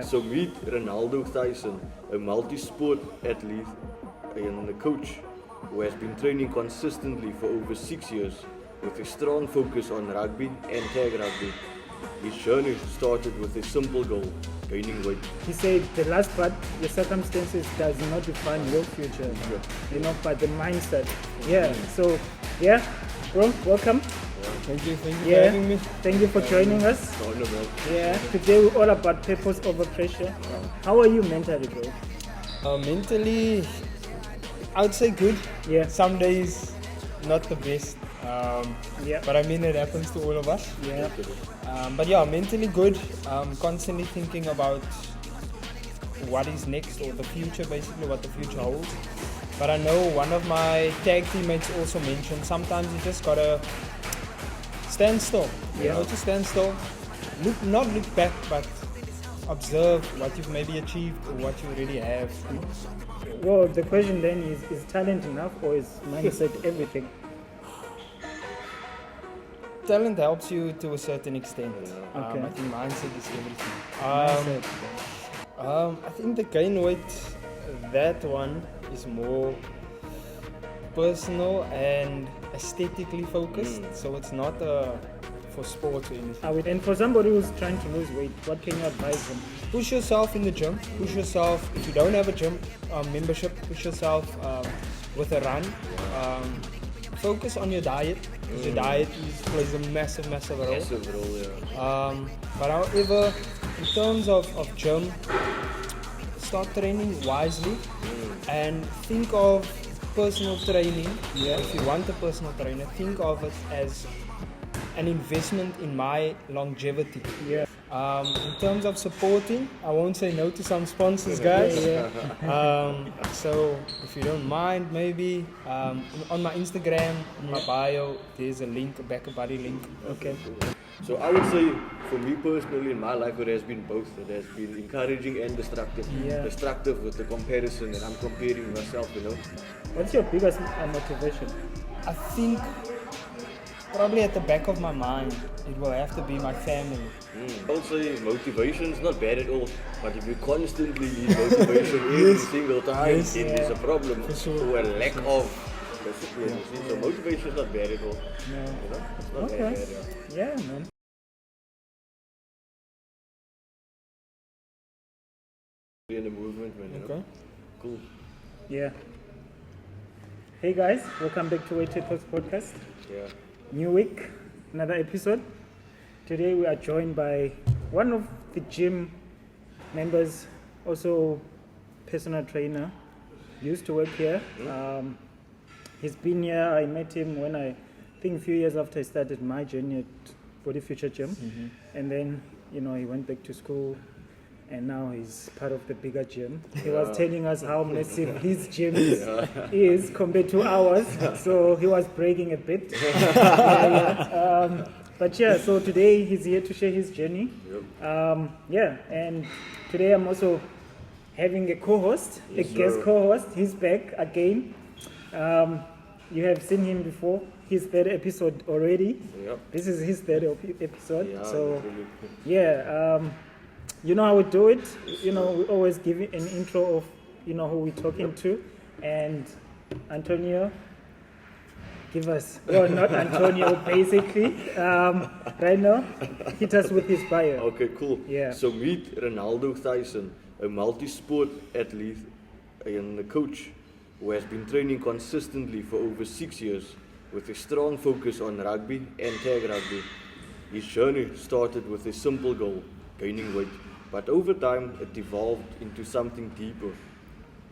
So meet Ronaldo Thyssen, a multi-sport athlete and a coach who has been training consistently for over 6 years with a strong focus on rugby and tag rugby. His journey started with a simple goal, gaining weight. He said the last part, the circumstances does not define your future, but the mindset. So bro, welcome. Thank you for having me. Thank you for joining us. Today we're all about purpose over pressure. How are you mentally, bro? Mentally, I would say good. Yeah. Some days, not the best. But I mean, it happens to all of us. Yeah. But yeah, mentally good. Constantly thinking about what is next, or the future, basically what the future holds. But I know one of my tag teammates also mentioned sometimes you just gotta stand still. Just stand still. Not look back, but observe what you've maybe achieved or what you already have. Well, the question then is talent enough, or is mindset everything? Talent helps you to a certain extent. Okay. I think mindset is everything. I think the gain weight, that one is more personal and aesthetically focused. So it's not for sports or anything. And for somebody who's trying to lose weight, what can you advise them? Push yourself in the gym. Push yourself. If you don't have a gym membership, push yourself with a run. Focus on your diet, because your diet plays a massive role. But however, in terms of gym, start training wisely and think of personal training. If you want a personal trainer, think of it as an investment in my longevity. In terms of supporting, I won't say no to some sponsors, guys. So if you don't mind, maybe on my Instagram, in my bio, there's a link, a Back a Buddy link. Okay. So I would say, for me personally, in my life, it has been both. It has been encouraging and destructive. Destructive with the comparison, and I'm comparing myself, What's your biggest motivation? I think probably at the back of my mind, it will have to be my family. I would say motivation is not bad at all, but if you constantly need motivation every single time, then there's a problem, or a lack of discipline. So motivation is not bad at all. It's not bad. Yeah, man. In the movement, man. Okay. Cool. Yeah. Hey guys, welcome back to Eersteriver podcast. Yeah. New week, another episode. Today we are joined by one of the gym members, also personal trainer, used to work here. He's been here. I met him when I think a few years after I started my journey at Body Future Gym. And then, he went back to school, and now he's part of the bigger gym. He was telling us how massive his gym is compared to ours, so he was bragging a bit. So today he's here to share his journey. And today I'm also having a co-host, guest co-host. He's back again. You have seen him before, his third episode already. This is his third episode. You know how we do it. We always give an intro of, who we're talking to. And Antonio, give us, well, not Antonio, basically. Right now, hit us with his bio. Okay, cool. Yeah. So meet Ronaldo Thyssen, a multi-sport athlete and a coach who has been training consistently for over 6 years with a strong focus on rugby and tag rugby. His journey started with a simple goal, gaining weight. But over time, it evolved into something deeper.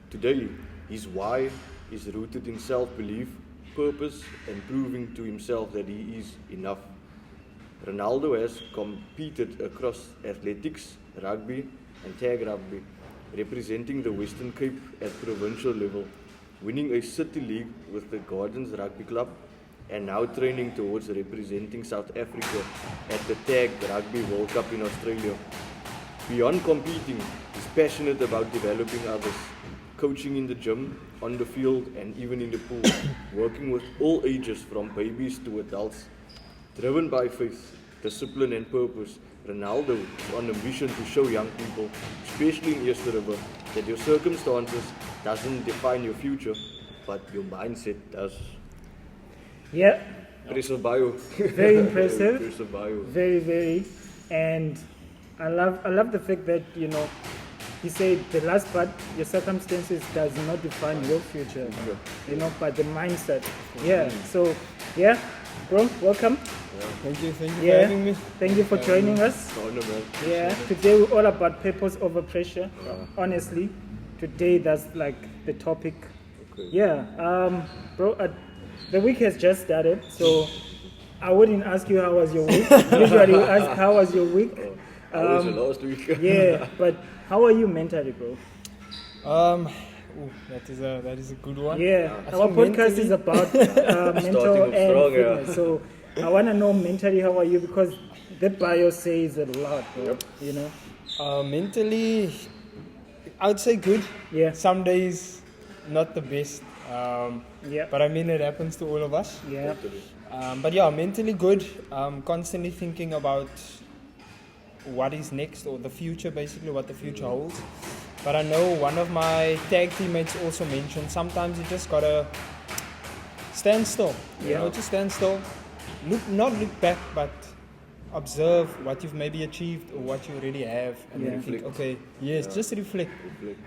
Today, his why is rooted in self-belief, purpose, and proving to himself that he is enough. Ronaldo has competed across athletics, rugby, and tag rugby, representing the Western Cape at provincial level, winning a city league with the Gardens Rugby Club, and now training towards representing South Africa at the Tag Rugby World Cup in Australia. Beyond competing, he's passionate about developing others, coaching in the gym, on the field, and even in the pool, working with all ages from babies to adults. Driven by faith, discipline and purpose, Ronaldo is on a mission to show young people, especially in Eersteriver, that your circumstances doesn't define your future, but your mindset does. Yeah, Impressive bio. very impressive. Impressive bio. Very, very. And I love the fact that, you know, he said the last part, your circumstances does not define your future, you know, but the mindset. Yeah, so, yeah, bro, welcome. Thank you for Yeah, having me. thank you for joining us. Honor, man. Yeah, today we're all about purpose over pressure. Honestly, today that's like the topic. Okay. Yeah, bro, the week has just started, so I wouldn't ask you how was your week. Usually we ask how was your week. How was your last week? Yeah, but how are you mentally, bro? That is a good one. Yeah, I our think podcast mentally- is about mental Starting off and strong, yeah. fitness. So I want to know mentally how are you, because that bio says a lot, bro. You know? Mentally, I would say good. Yeah. Some days, not the best. Yeah. But I mean, it happens to all of us. Yeah. But yeah, mentally good. Constantly thinking about what is next, or the future, basically what the future holds. But I know one of my tag teammates also mentioned sometimes you just gotta stand still. You know, just stand still. Not look back, but observe what you've maybe achieved or what you already have, and then think, okay, just reflect.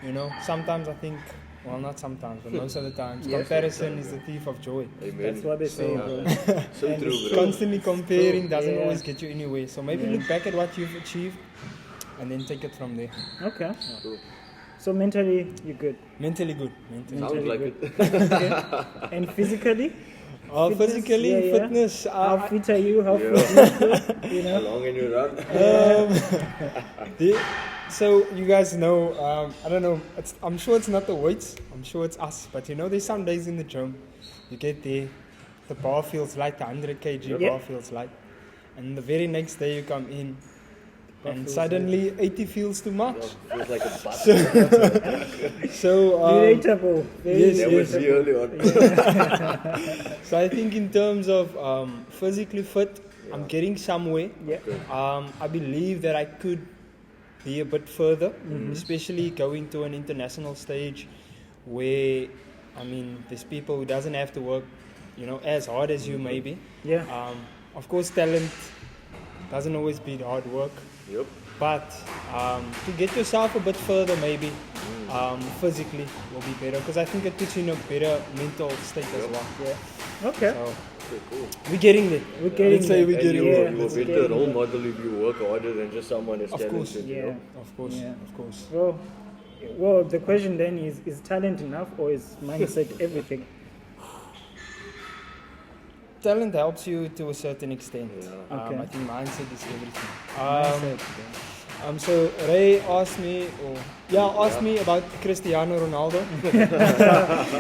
You know, sometimes I think, well, not sometimes, but most of the times, comparison is the thief of joy. Amen. That's what they say, bro. So And true, bro. Constantly comparing doesn't Yeah. always get you anywhere. So maybe look back at what you've achieved and then take it from there. Okay. Cool. So mentally, you're good. Mentally good. Sounds like it. Okay. And physically? Fitness? Physically, Yeah, yeah. fitness. How fit are you? How Yeah. fit are you? You How know? long can you run? So you guys know, I don't know, I'm sure it's not the weights, I'm sure it's us, but you know, there's some days in the gym, you get there, the bar feels light, the 100 kg Yeah. bar feels light, and the very next day you come in, Bar and feels suddenly 80 feels too much. Feels like a bus. So, Relatable. Very yes, That was relatable. the early on. so I think in terms of physically fit, I'm getting somewhere. Yeah. I believe that I could be a bit further, especially going to an international stage where, I mean, there's people who doesn't have to work, you know, as hard as you maybe. Yeah. Of course, talent doesn't always beat hard work, Yep. but to get yourself a bit further maybe, physically will be better, because I think it puts you in a better mental state as well. Yeah. Okay. So Okay, cool. we're getting there. We're getting Let's say there. we're And getting you there. are a better role model if you work harder than just someone that's Of course. talented, you Yeah. know? Of course, Yeah. of course. Well, the question then is talent enough, or is mindset everything? Talent helps you to a certain extent. Yeah. Okay. I think mindset is everything. Mindset, So Ray asked me, me about Cristiano Ronaldo.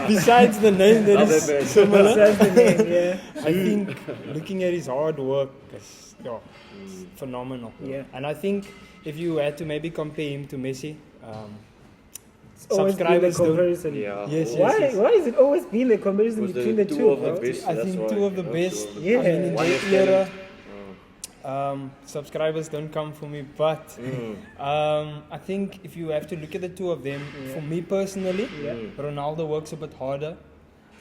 Besides the name that Love is that man. similar, That's the name, yeah. I think looking at his hard work is phenomenal. Yeah. And I think if you had to maybe compare him to Messi, It's always been the subscribers don't. comparison. Yeah. Yes, Oh, yes. Why is it always been the comparison Because between the the two two, of the bro? best. I That's think why, two of the you know, best. two of Yeah. I mean, in One that is era, talent. subscribers don't come for me, but I think if you have to look at the two of them, for me personally, Ronaldo works a bit harder.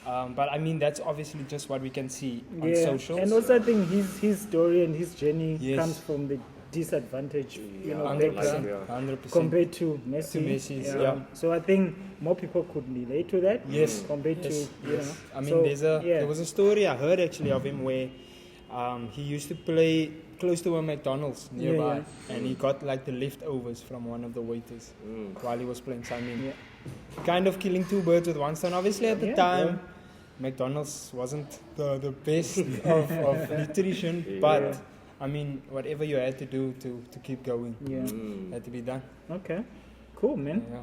But I mean, that's obviously just what we can see on Yeah. socials. And also, I think his story and his journey Yes. comes from the disadvantage, you know, 100%. background 100%. compared to Messi. To Messi's, yeah. So I think more people could relate to that. Yes. Compared Yes. to, you know. I mean, So, there was a story I heard actually of him where he used to play close to a McDonald's nearby, and he got like the leftovers from one of the waiters while he was playing. So I mean, kind of killing two birds with one stone. Obviously, at the time, McDonald's wasn't the best of nutrition, but I mean, whatever you had to do to keep going had to be done. Okay. Cool, man. Yeah.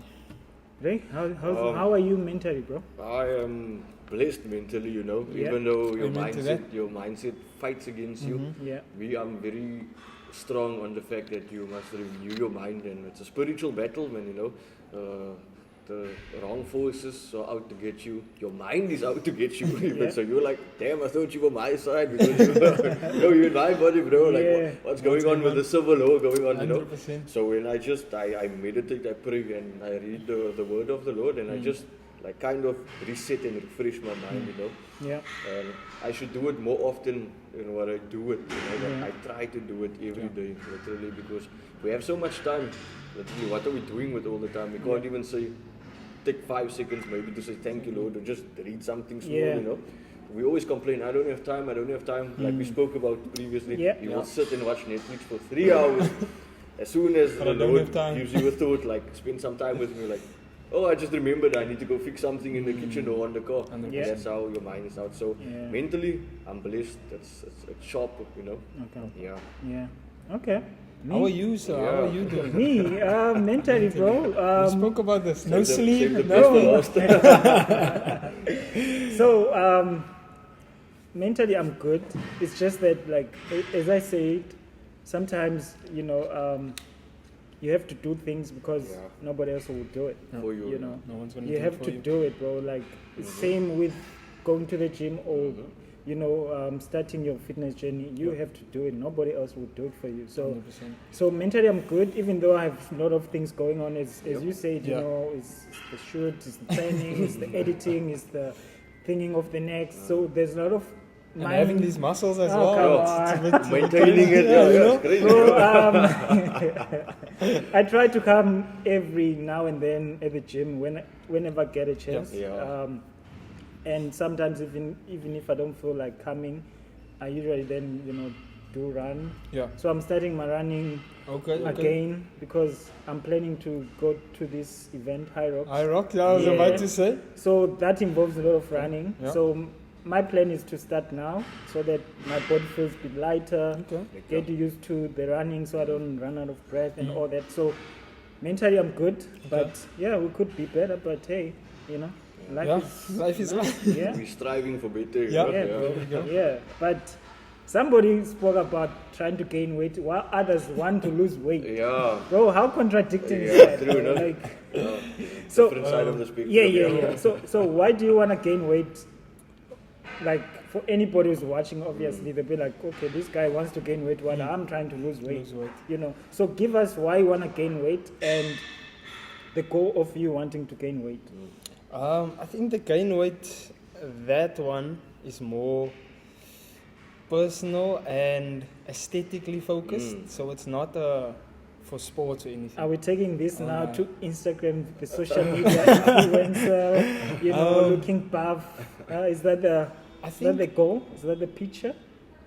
Ray, how are you mentally, bro? I am blessed mentally, you know, Yeah. even though Amen to that. your mindset fights against you. Yeah. I'm very strong on the fact that you must renew your mind, and it's a spiritual battle, man, you know. the wrong forces are out to get you. Your mind is out to get you. Even. Yeah. So you're like, damn, I thought you were my side because you're in my body, bro. Like, Yeah. what's going on with the civil law going on, you know? 100%. So when I meditate, I pray, and I read the word of the Lord, and I just like kind of reset and refresh my mind, you know. Yeah. And I should do it more often than what I do it. You know, Yeah. I try to do it every day, literally, because we have so much time. Literally, what are we doing with all the time? We can't even say, take 5 seconds maybe to say thank you, Lord, or just read something small, Yeah. you know. We always complain, I don't have time, like we spoke about previously. Yeah. You will sit and watch Netflix for 3 hours. As soon as But the I don't Lord have time. gives you a thought, like spend some time with me, like, oh, I just remembered I need to go fix something in the kitchen or on the car. 100%. Yeah. That's how your mind is out. So Yeah. mentally, I'm blessed. It's sharp, you know. Okay. Yeah. Yeah. Okay. How are you, sir? How are Yeah. you doing? Me, mentally, bro. We spoke about this. No Save sleep. the no. best for last. So, mentally, I'm good. It's just that, like, as I said, sometimes, you you have to do things because Yeah. nobody else will do it. For you. You know, No one's gonna you do have it for to you. do it, bro. Like, same with going to the gym or, starting your fitness journey. You have to do it. Nobody else will do it for you. So, 100%. so mentally, I'm good, even though I have a lot of things going on. As Yep. you said, Yeah. it's the shoot, it's the training, it's the editing, it's the thinking of the next. So there's a lot of And having these muscles as Oh, well. come It's a on. bit Maintaining it, Yeah, you know? it's crazy. So, I try to come every now and then at the gym whenever I get a chance. Yeah. And sometimes even if I don't feel like coming, I usually then do run. Yeah. So I'm starting my running Okay. again because I'm planning to go to this event, Hardwork. I rock. Yeah, I was Yeah. about to say. So that involves a lot of running. Yeah. So my plan is to start now so that my body feels a bit lighter, Okay. get used to the running so I don't run out of breath and all that. So mentally I'm good, but yeah, we could be better, but hey, life Yeah. is Life is life. yeah. We're striving for better. Yeah. Yeah, Yeah. bro. you go. Yeah, but somebody spoke about trying to gain weight while others want to lose weight. Yeah. Bro, how contradicting is Yeah, that? true, no? Like, Yeah. So- Different side of the spectrum. yeah. So why do you want to gain weight? Like for anybody who's watching, obviously they'll be like, okay, this guy wants to gain weight while I'm trying to lose weight. Lose weight. So give us why you want to gain weight and the goal of you wanting to gain weight. I think the gain weight, that one is more personal and aesthetically focused. So it's not for sports or anything. Are we taking this now no. to Instagram, the social media influencer, looking buff? Is that the I is that the think goal? Is that the picture?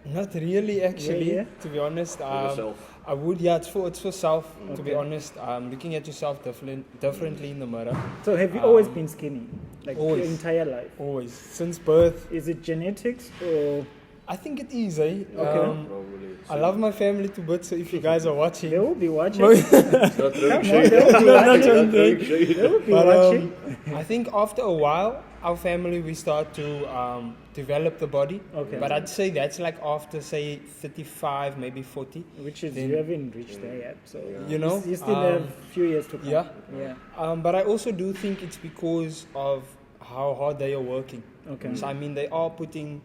not really, actually. Yeah. To be honest, For yourself. I would. Yeah, it's for self. To be Okay. honest, looking at yourself differently in the mirror. So have you always been skinny, like always. your entire life? Always since birth. Is it genetics or I think it is. Eh? Okay. Probably. I love my family to bits. So if you guys are watching, they will be watching? It's not Come throwing on, shade. they will be Not watching. throwing Not throwing shade. They will be But, watching. I think after a while, our family we start to develop the body. Okay. But I'd say that's like after say 35, maybe 40. Which is then- you haven't reached there yet, so You know, you still have a few years to come. yeah. But I also do think it's because of how hard they are working. Okay. So I mean, they are putting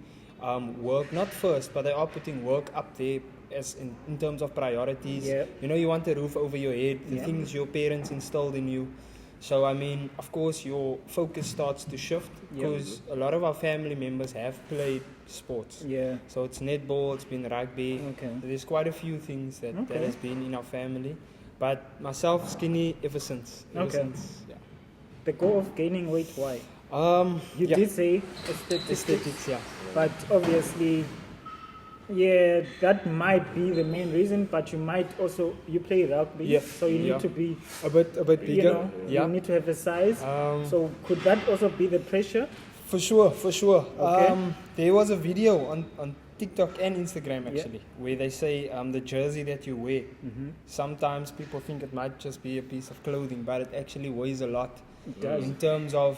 work not first, but they are putting work up there as in terms of priorities. Yeah. You want a roof over your head, the Yeah. things your parents instilled in you. So I mean, of course, your focus starts to shift Yeah. because a lot of our family members have played sports. Yeah. So it's netball, it's been rugby. Okay. There's quite a few things that Okay. has been in our family. But myself, skinny ever since. Ever Okay. since, yeah. The goal of gaining weight, why? You yeah. did say aesthetics, Aesthetics, yeah. but obviously, yeah, that might be the main reason. But you might also you play rugby, Yeah. so you need Yeah. to be, A bit bigger. you need to have a size. So could that also be the pressure? For sure. Okay. There was a video on TikTok and Instagram actually where they say the jersey that you wear. Sometimes people think it might just be a piece of clothing, but it actually weighs a lot. It does. In terms of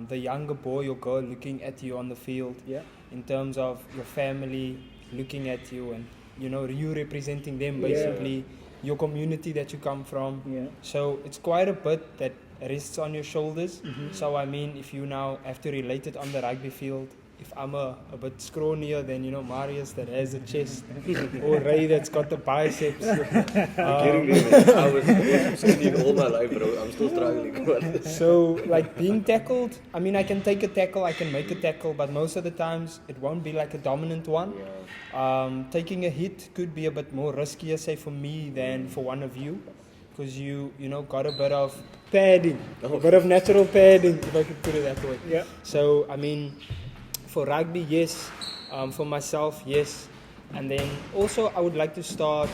the younger boy or girl looking at you on the field. Yeah. In terms of your family looking at you and you representing them Yeah. basically. your community that you come from. Yeah. So it's quite a bit that rests on your shoulders. Mm-hmm. So I mean, if you now have to relate it on the rugby field, if I'm a bit scrawnier than, you know, Marius that has a chest, or Ray that's got the biceps. Getting there, I was skinny all my life, bro. I'm still struggling. So, like being tackled, I mean, I can take a tackle, I can make a tackle, but most of the times it won't be like a dominant one. Taking a hit could be a bit more riskier, say, for me than for one of you, because you know, got a bit of padding, a bit of natural padding, if I could put it that way. Yeah. So, I mean, for rugby, yes. For myself, yes. And then also, I would like to start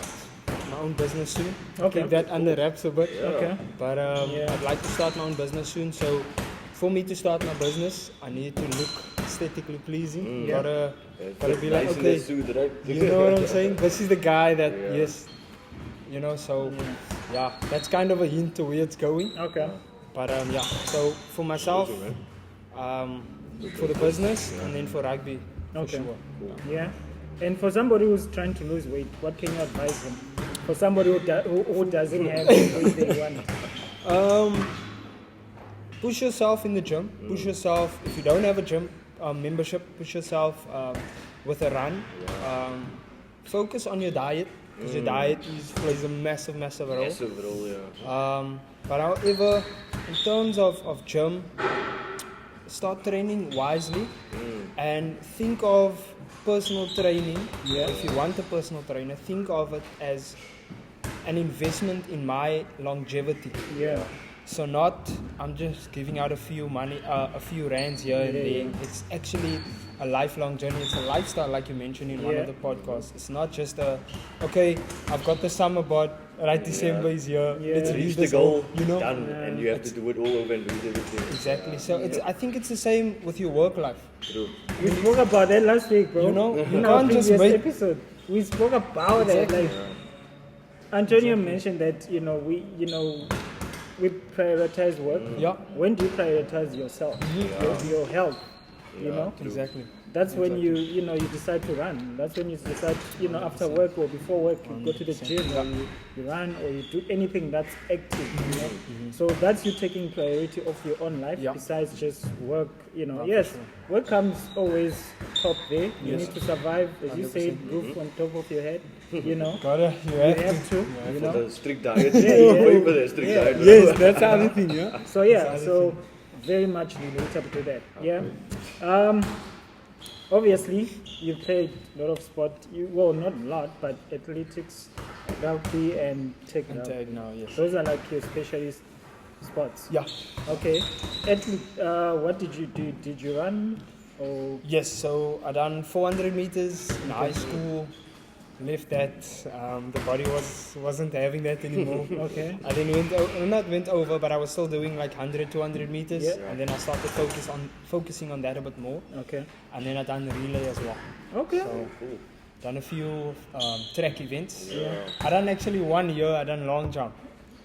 my own business soon. Okay. Keep that under wraps a bit. Okay. But I'd like to start my own business soon. So for me to start my business, I need to look aesthetically pleasing. Gotta be like, okay, Suit, right? you know what I'm saying? This is the guy that, yes, you know, so yeah, that's kind of a hint to where it's going. Okay. But yeah, so for myself, for the business, and then for rugby, for Okay. sure. Yeah. And for somebody who's trying to lose weight, what can you advise them? For somebody who doesn't have the weight they want. Push yourself in the gym. Push yourself. If you don't have a gym membership, push yourself with a run. Focus on your diet, because your diet plays a massive role. Massive role, yeah. But however, in terms of gym, start training wisely and think of personal training. If you want a personal trainer, think of it as an investment in my longevity. Yeah. So not, I'm just giving out a few rands here and there. It's actually a lifelong journey. It's a lifestyle, like you mentioned in one of the podcasts. It's not just okay, I've got the summer bod, right? December is here. Let's Reach reach the this goal, you know. done, and you have to do it all over and read everything. Exactly. So I think it's the same with your work life. True. We spoke about that last week, bro. You know, you in our can't just previous make- episode. We spoke about that. Like Antonio mentioned that, we prioritize work. Yeah. When do you prioritize yourself? Your health. You know? Exactly. That's when you decide to run. That's when you decide, after work or before work, you go to the gym or you run or you do anything that's active, So that's you taking priority of your own life besides just work, Yes, work comes always top there. You need to survive, as you say, roof on top of your head, Gotta, you You have to, For the strict diet. yeah. Going for the strict diet. Yes, that's the other thing, yeah. So very much relatable to that. Yeah. Obviously, you played a lot of sport. Not a lot, but athletics, rugby, and tag And rugby. tag now, yes. Those are like your specialist sports. Yeah. Okay. What did you do? Did you run? Or Yes, so I done 400 meters in high school. Left that. The body wasn't having that anymore. okay. I then went over, but I was still doing like 100, 200 meters. Yeah. And then I started focusing on that a bit more. Okay. And then I done relay as well. Okay. So done a few track events. Yeah. I done actually 1 year. I done long jump.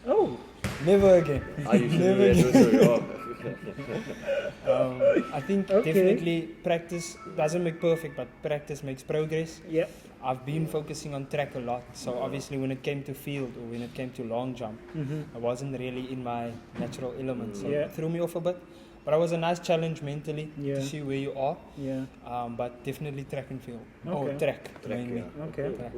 Oh. Never again. I used to do Never that again. also, I think Okay. definitely practice doesn't make perfect, but practice makes progress. Yeah. I've been focusing on track a lot, so obviously when it came to field or when it came to long jump, I wasn't really in my natural element, so it threw me off a bit. But it was a nice challenge mentally to see where you are. Yeah. But definitely track and field. Okay. Oh, track mainly. Okay. Track,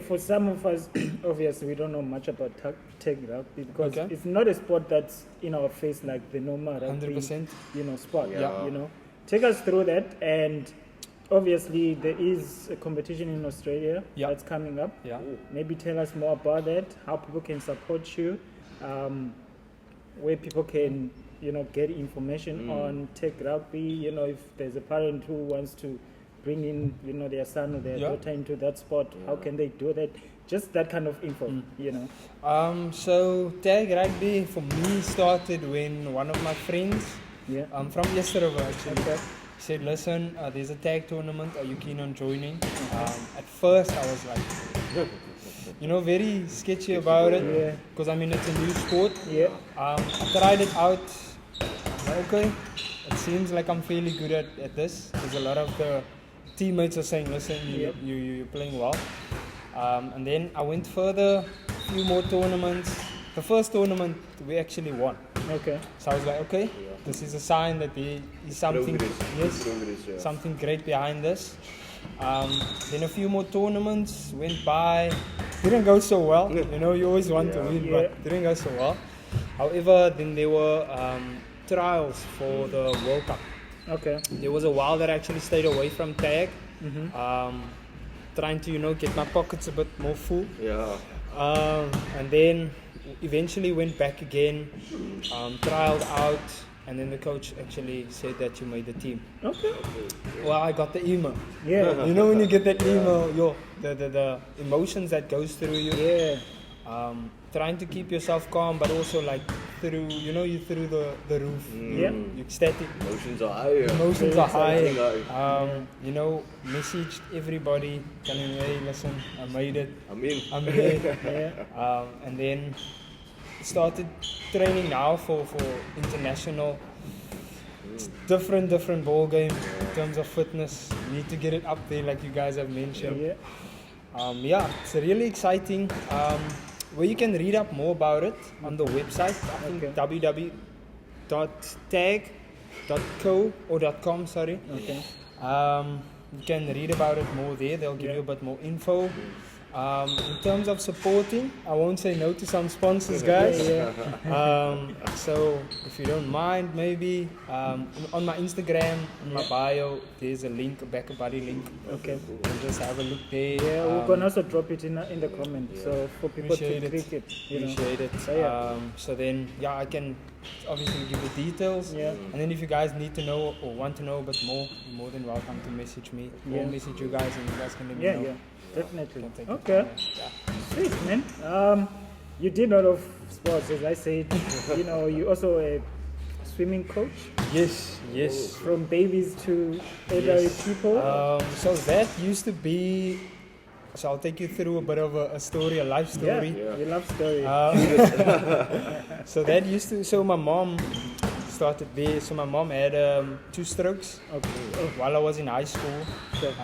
For some of us, obviously we don't know much about tag rugby because Okay. it's not a sport that's in our face like the normal rugby, 100%. Sport. Yeah. Take us through that, and obviously there is a competition in Australia that's coming up. Yeah. Maybe tell us more about that, how people can support you, where people can get information on tag rugby. If there's a parent who wants to bring in their son or their daughter into that sport, how can they do that? Just that kind of info. So tag rugby for me started when one of my friends from Eersteriver actually said, listen, there's a tag tournament, are you keen on joining? At first I was like, very sketchy about it, because it's a new sport. I tried it out. Okay, it seems like I'm fairly good at this, because a lot of the teammates are saying, listen, you're playing well. And then I went further, a few more tournaments. The first tournament we actually won. Okay. So I was like, okay, this is a sign that there is something, Progress, yeah. something great behind this. Then a few more tournaments went by. Didn't go so well. You know, you always want to win, but didn't go so well. However, then there were trials for the World Cup. Okay. There was a while that I actually stayed away from tag, trying to, you know, get my pockets a bit more full. Yeah. And then eventually went back again, trialed out, and then the coach actually said that you made the team. Okay. Well, I got the email. Yeah. You know when you get that email, the emotions that goes through you. Yeah. Trying to keep yourself calm, but also like through, you know, you through the roof. Yeah. You're ecstatic. Emotions are high. Yeah. Emotions are high. High. You know, messaged everybody, telling me, hey, listen, I made it. I'm in. I'm here. Yeah. And then started training now for international. It's different ball game in terms of fitness. You need to get it up there, like you guys have mentioned. Yeah. It's really exciting. Where you can read up more about it on the website. I think www.tag.co or .com. Sorry. Okay. You can read about it more there. They'll give you a bit more info. In terms of supporting, I won't say no to some sponsors, guys. So if you don't mind, maybe on my Instagram, in my bio, there's a link, a Backer Buddy link. Okay. You can just have a look there. Yeah, we can also drop it in the comments, so for people to Appreciate click it. You know. Appreciate it. So, So then, I can obviously give you details. Yeah. And then if you guys need to know or want to know a bit more, you're more than welcome to message me or message you guys, and you guys can let me know. Yeah. Definitely. Can take it Okay. from there. Sweet, man. You did a lot of sports, as I said. You know, you also a swimming coach Yes. from babies to elderly people. So that used to be. So I'll take you through a bit of a story, a life story. Yeah, your love story. So that used to. So my mom started there. So my mom had 2 strokes while I was in high school. Sure.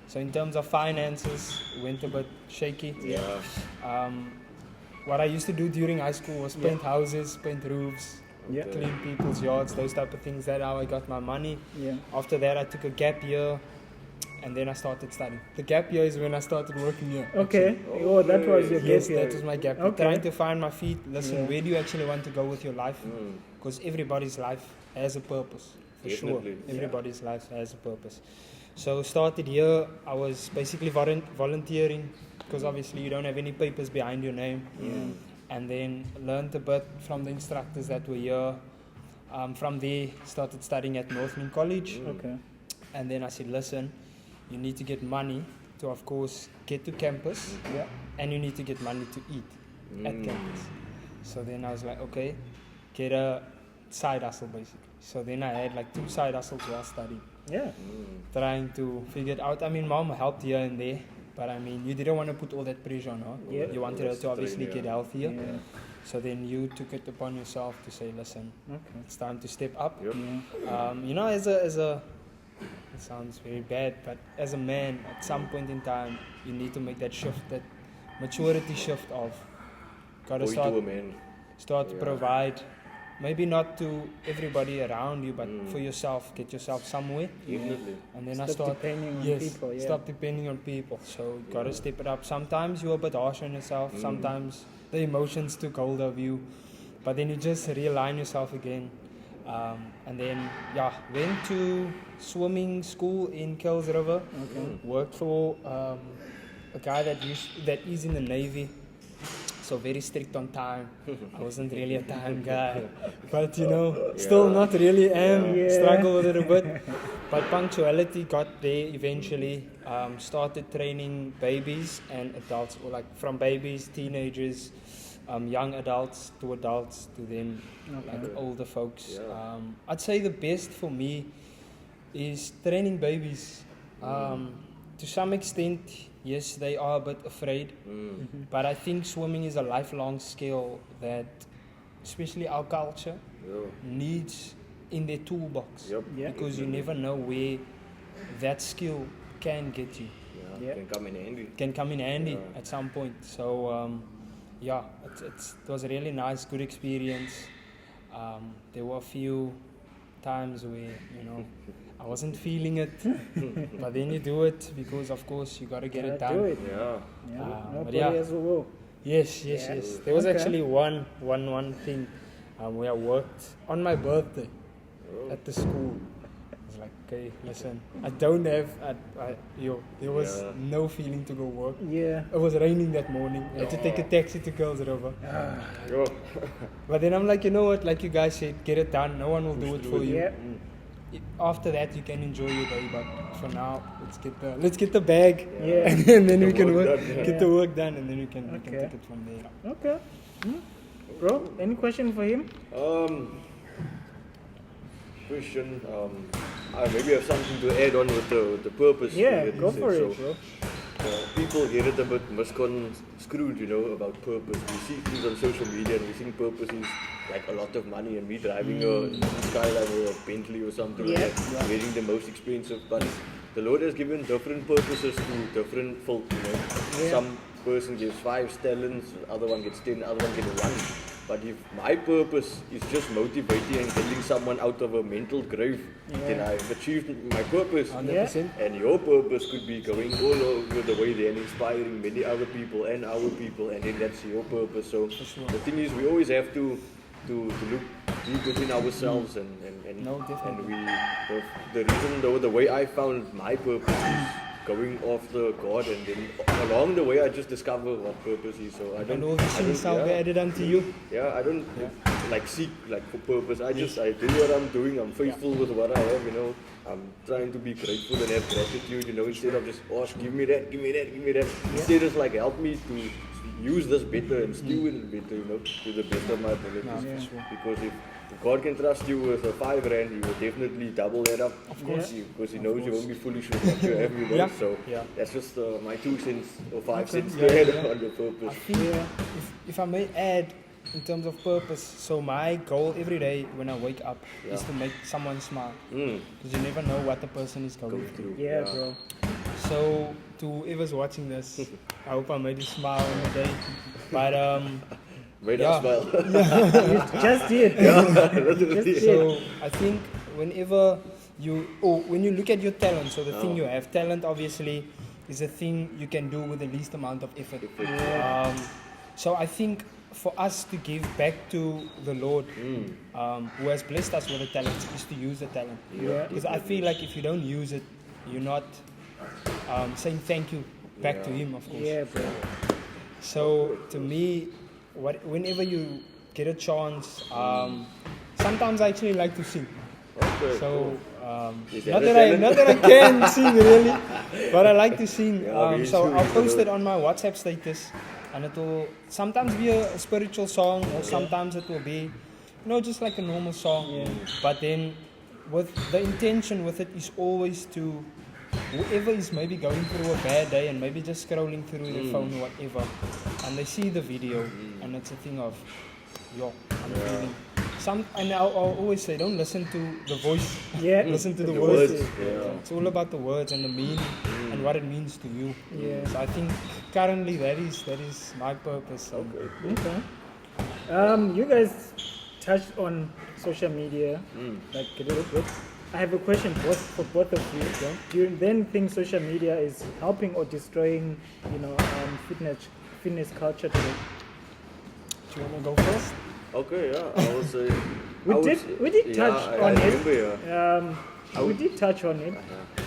So in terms of finances, went a bit shaky. What I used to do during high school was paint houses, paint roofs, clean people's yards, those type of things. That's how I got my money. Yeah. After that, I took a gap year, and then I started studying. The gap year is when I started working here. Okay. Oh, that was your Yes, gap year. that was my gap year. Okay. Trying to find my feet. Listen, where do you actually want to go with your life? Because everybody's life has a purpose, for sure. Everybody's life has a purpose. So started here, I was basically volunteering, because obviously you don't have any papers behind your name. And then learned a bit from the instructors that were here. From there, started studying at Northland College. Okay. And then I said, listen, you need to get money to, of course, get to campus. And you need to get money to eat at campus. So then I was like, okay, get a side hustle basically. So then I had like 2 side hustles while studying. Yeah. Trying to figure it out. I mean, mom helped here and there, but I mean, you didn't want to put all that pressure on her. Yeah. You wanted her to obviously get healthier. Yeah. So then you took it upon yourself to say, listen, it's time to step up. Yeah. You know, as a, it sounds very bad, but as a man, at some point in time, you need to make that shift, that maturity shift of, gotta start to provide. Maybe not to everybody around you, but for yourself, get yourself somewhere. And then Stop depending on people. Yeah. Stop depending on people. So you gotta step it up. Sometimes you're a bit harsh on yourself. Sometimes the emotions took hold of you, but then you just realign yourself again. And then went to swimming school in Eersteriver. Worked for a guy that is in the Navy. So very strict on time. I wasn't really a time guy, but you know, still not really am. Struggle a little bit, but punctuality got there eventually. Started training babies and adults, or like from babies, teenagers, young adults to them, like older folks. I'd say the best for me is training babies. To some extent, yes, they are a bit afraid, but I think swimming is a lifelong skill that, especially our culture, needs in their toolbox, because you never know where that skill can get you. can come in handy. can come in handy Yeah. at some point. So yeah, it was a really nice, good experience. There were a few times where I wasn't feeling it, but then you do it because of course you gotta get it Gotta done. do it. Yeah. Yeah. but Nobody yeah. else will. Yes. Yeah. There was Okay. actually one thing where I worked on my birthday at the school. I was like, okay, listen, I don't have, there was Yeah. no feeling to go work. Yeah. It was raining that morning. I had to take a taxi to Gardens. Yo. But then I'm like, you know what? Like you guys said, get it done. No one will do it for you. Yeah. After that, you can enjoy your day. But for now, let's get the bag, Yeah. and then we The can work work, done, yeah. get the work done, and then we can Okay. take it from there. Okay. Bro, any question for him? Question. I maybe have something to add on with the purpose. Yeah, thing that go you for said. it, bro. People get it a bit misconstrued, about purpose. We see things on social media and we think purpose is like a lot of money and me driving a Skyline or a Bentley or something Yeah. like that, wearing the most expensive. But the Lord has given different purposes to different folk, Yeah. Some person gives 5 talents, the other one gets 10, the other one gets 1. But if my purpose is just motivating and getting someone out of a mental grave, then I've achieved my purpose. 100%. And your purpose could be going all over the way there and inspiring many other people and our people, and then that's your purpose. So the thing is, we always have to look deep within ourselves and No, definitely. and the reason though the way I found my purpose is going after God, and then along the way I just discover what purpose is. So I don't. And all the I don't- things shall be added unto you. Yeah, I don't seek for purpose. I do what I'm doing. I'm faithful with what I have. I'm trying to be grateful and have gratitude. Instead of just give me that, give me that, give me that. Instead, it's like help me to use this better and steward it better. To the best of my abilities. Because if God can trust you with a 5 rand, He will definitely double that up. Of course. Because He knows you won't be foolish with what you have. Yeah. So Yeah. that's just my 2 cents or 5 cents to Yeah, add yeah. on your I purpose. think if I may add in terms of purpose, so my goal every day when I wake up is to make someone smile. Because you never know what the person is going through. Yeah, bro. So to whoever's watching this, I hope I made you smile on the day. But Made Yeah. us smile. You just did. Just did. so I think when you look at your talent, so the thing you have, talent obviously is a thing you can do with the least amount of effort. So I think for us to give back to the Lord, who has blessed us with a talent, is to use the talent. Yeah. Because I feel like if you don't use it, you're not saying thank you back to Him, of course. Yeah, bro. So to me, whenever you get a chance, sometimes I actually like to sing. Okay, So Is not that a that I talent? not that I can sing really, but I like to sing. Yeah, me So too, I'll you post know. it on my WhatsApp status, and it will sometimes be a spiritual song, or sometimes it will be, just like a normal song. But then, with the intention with it is always to whoever is maybe going through a bad day and maybe just scrolling through their phone or whatever, and they see the video, and it's a thing of, I'm feeling. And I'll always say, don't listen to the voice. Yeah. Listen to the The words. words, yeah. It's all about the words and the meaning and what it means to you. Yeah. So I think currently that is my purpose. So Okay. You guys touched on social media, like a little bit. I have a question for both of you. Bro. Do you then think social media is helping or destroying, fitness culture today? do you want to go first? Okay, yeah, I would say. We did touch I on remember, it. yeah. We did touch on it,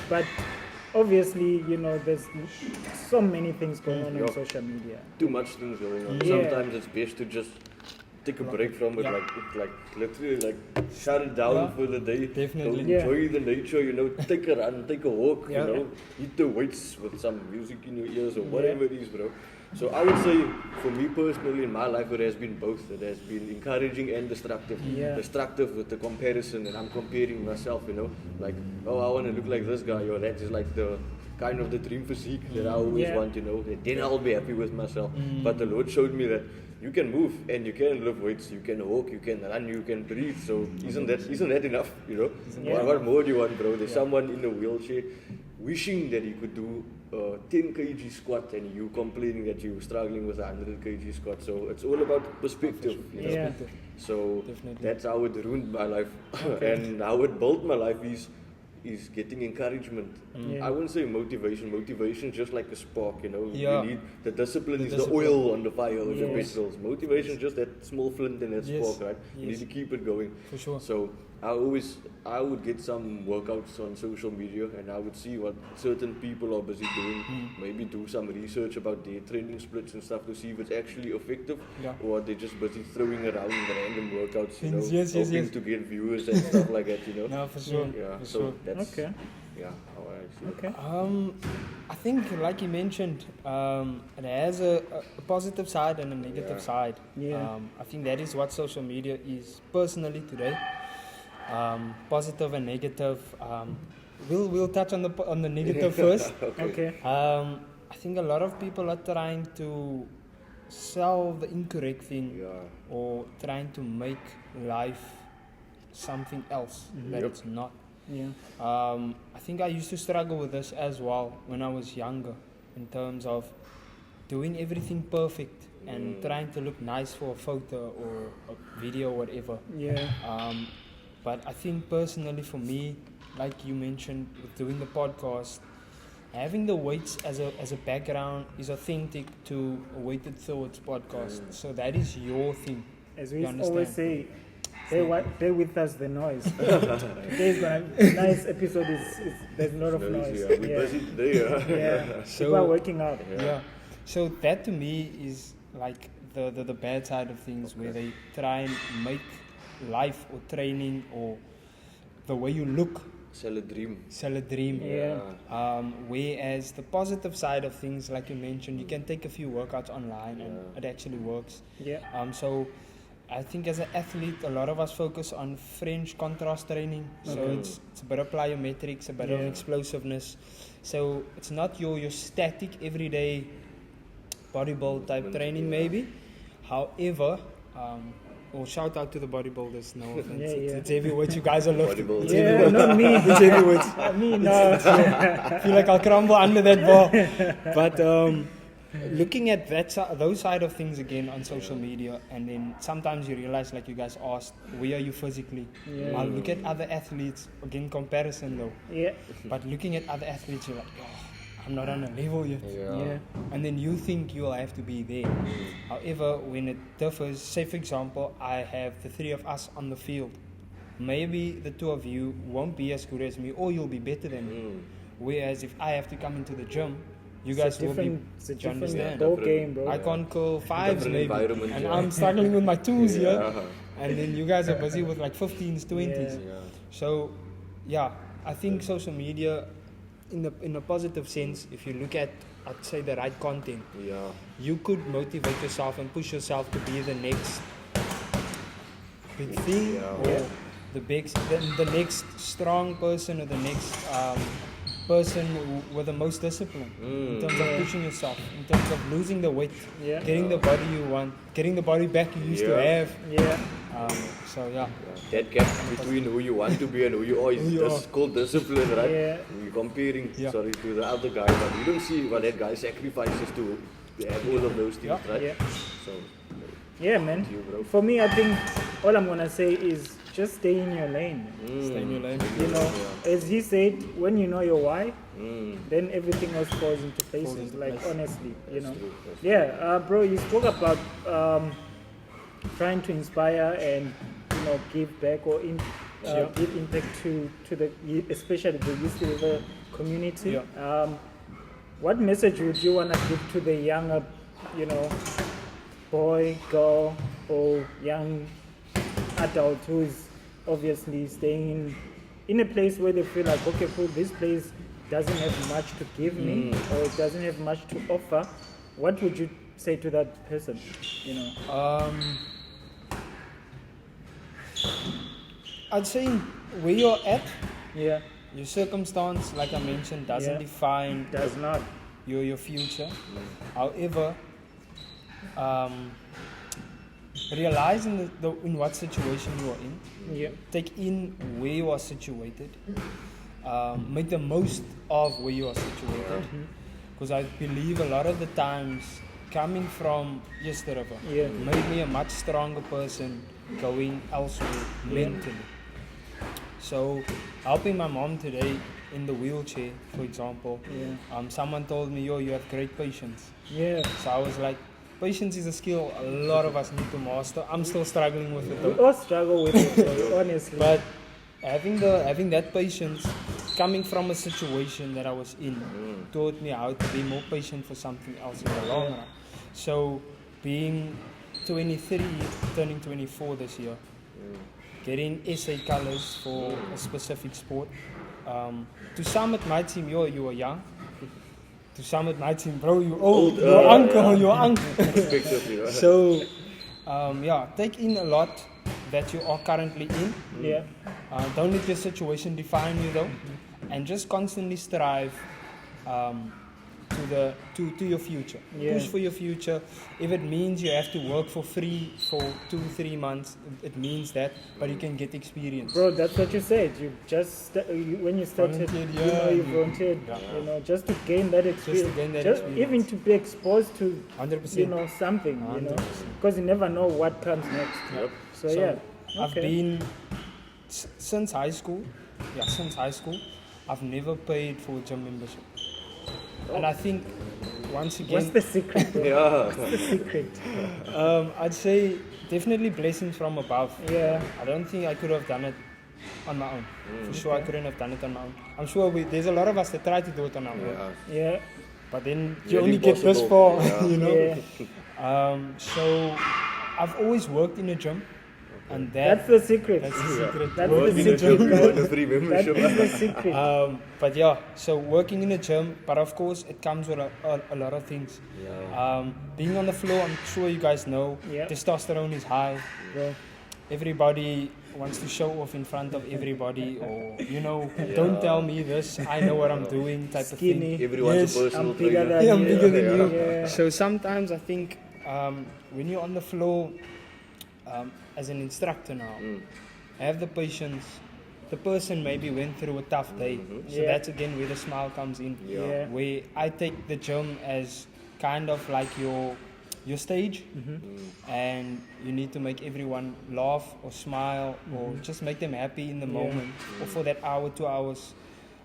but obviously, there's so many things going on Yeah. social media. Too much things going on. Yeah. Sometimes it's best to just take a break from it, Yeah. like literally shut it down Yeah. for the day. Definitely. Go Yeah. enjoy the nature, take a run, take a walk, Yeah. hit the weights with some music in your ears or whatever it is, bro. So I would say, for me personally, in my life, it has been both. It has been encouraging and destructive. Yeah. Destructive with the comparison, and I'm comparing myself, like, oh, I want to look like this guy, or that is like the kind of the dream physique that I always Yeah. want, then I'll be happy with myself. But the Lord showed me that you can move and you can lift weights, you can walk, you can run, you can breathe. So isn't that enough? Yeah. What more do you want, bro? There's someone in a wheelchair wishing that he could do 10 kg squat and you complaining that you're struggling with a 100 kg squat. So it's all about perspective. You know? Yeah. So Definitely. that's how it ruined my life. And how it built my life is getting encouragement. Yeah. I wouldn't say motivation. Motivation is just like a spark, you know. Yeah. You need the discipline The is discipline. the oil on the fire of the Yes. petrol. Motivation is just that small flint in that Yes. spark, right? You Yes. need to keep it going. For sure. So I would get some workouts on social media and I would see what certain people are busy doing. Maybe do some research about their training splits and stuff to see if it's actually effective, Yeah. or they're just busy throwing around random workouts, you know, Things, yes, hoping yes. to get viewers and stuff like that, you know. No, for sure. Yeah, For so sure. that's Okay. how I see it. Okay. I think, like you mentioned, it has a positive side and a negative Yeah. side. Yeah. I think that is what social media is personally today. Positive and negative. We'll touch on the negative first. Okay. I think a lot of people are trying to sell the incorrect thing Yeah. or trying to make life something else that Yep. it's not. Yeah. I think I used to struggle with this as well when I was younger, in terms of doing everything perfect and trying to look nice for a photo or a video or whatever. Yeah. But I think personally for me, like you mentioned with doing the podcast, having the weights as a background is authentic to a Weighted Thoughts podcast. So that is your thing. As You we understand? always say, bear with us the noise. Today's nice episode is there's a lot of noise. Yeah, we're busy today. Yeah. Yeah. So- People are working out. Yeah. So that to me is like the bad side of things, where they try and make life or training or the way you look Sell a dream. sell a dream. Yeah. Whereas the positive side of things, like you mentioned, you can take a few workouts online and Yeah. it actually works. Yeah. So I think as an athlete, a lot of us focus on French contrast training. So it's a bit of plyometrics, a bit of Yeah. explosiveness. So it's not your static everyday bodybuild type Movement, training yeah. maybe. However, or shout out to the bodybuilders, no offense. Yeah, yeah. It's heavyweights, you guys are lifting. Bodybuilders. It's Yeah, heavyweights. not me. It's heavyweights. Me, no. I feel like I'll crumble under that bar. But looking at those side of things again on social media, and then sometimes you realize, like you guys asked, where are you physically? Yeah. I'll look at other athletes, again comparison though, Yeah. but looking at other athletes, you're like, oh, I'm not on a level yet. Yeah. And then you think you'll have to be there. However, when it differs, say for example, I have the three of us on the field. Maybe the two of you won't be as good as me, or you'll be better than me. Whereas if I have to come into the gym, you guys will be. It's a do you different understand? ball Different- game, bro. I can't curl fives Different maybe, environment, and yeah. I'm struggling with my tools here, Yeah. and then you guys are busy with like 15s, 20s. Yeah. So, yeah, I think social media, in a positive sense, if you look at, I'd say, the right content, Yeah. you could motivate yourself and push yourself to be the next big thing, Yeah. or Yeah. the next strong person, or the next person with the most discipline in terms of pushing yourself, in terms of losing the weight, Yeah. getting the body you want, getting the body back you used to Yeah. have. Yeah. So yeah. That gap between who you want to be and who you are is Who you that's called discipline, right? Yeah. You're comparing, Yeah. to the other guy, but you don't see what that guy sacrifices to have all of those things, Yeah. right? Yeah. So, Yeah, man. you, bro. For me, I think all I'm gonna say is just stay in your lane. Stay in your lane. You know, as he said, when you know your why, then everything else falls into places. into Like place. honestly, you know. true, that's Yeah, bro, you spoke about trying to inspire and give back or give impact to the especially the Eersteriver community. Yeah. What message would you wanna give to the younger, boy, girl, or young adult who is obviously staying in a place where they feel like, okay, cool, this place doesn't have much to give me, or it doesn't have much to offer? What would you say to that person? I'd say where you're at, Yeah, your circumstance, like I mentioned, doesn't Yeah. define does not. your future. However, realize in what situation you are in, Yeah, take in where you are situated, make the most of where you are situated, because I believe a lot of the times coming from Eersteriver Yeah. made me a much stronger person going elsewhere mentally. So helping my mom today in the wheelchair, for example, Yeah. someone told me, yo, you have great patience. Yeah. So I was like, patience is a skill a lot of us need to master. I'm still struggling with it We though. all struggle with it, so honestly. But having that patience coming from a situation that I was in taught me how to be more patient for something else in the long run. So being 23, turning 24 this year, getting SA colours for a specific sport. To some it might seem, yo, you are young. To some it might seem, bro, you old, your uncle, your uncle. Respectively, right? So, take in a lot that you are currently in. Yeah. Don't let your situation define you though, and just constantly strive to your future. Yeah. Push for your future. If it means you have to work for free for 2-3 months, it means that, but you can get experience. Bro, that's what you said. You just when you started, Volunteered, you volunteered, just to gain that experience, gain that just experience. even to be exposed to, 100%. something, 100%. because you never know what comes next. Yep. So, So, yeah, I've okay. been since high school. Yeah, since high school, I've never paid for a gym membership, and I think once again, What's the secret? Bro? Yeah. What's the secret? I'd say definitely blessings from above. Yeah, I don't think I could have done it on my own. For sure, I couldn't have done it on my own. I'm sure there's a lot of us that try to do it on our own, Yeah. yeah, but then you Really only get this possible. far, Yeah. you know. yeah. So I've always worked in a gym, and That's the secret. that's the secret. That's Working the in a secret, gym. guys. The free That membership. is the secret. But yeah, so working in a gym, but of course it comes with a lot of things. Being on the floor, I'm sure you guys know, Yeah. testosterone is high. Bro. Everybody wants to show off in front of everybody, or don't tell me this, I know what I'm doing, type Skinny. of thing. Everyone's Yes, a personal I'm bigger trainer. than Yeah, I'm you. bigger than you. Yeah. So sometimes I think when you're on the floor as an instructor now, have the patience. The person maybe went through a tough day, so Yeah. that's again where the smile comes in. Yeah. Where I take the gym as kind of like your stage, and you need to make everyone laugh or smile or just make them happy in the moment, or for that hour, 2 hours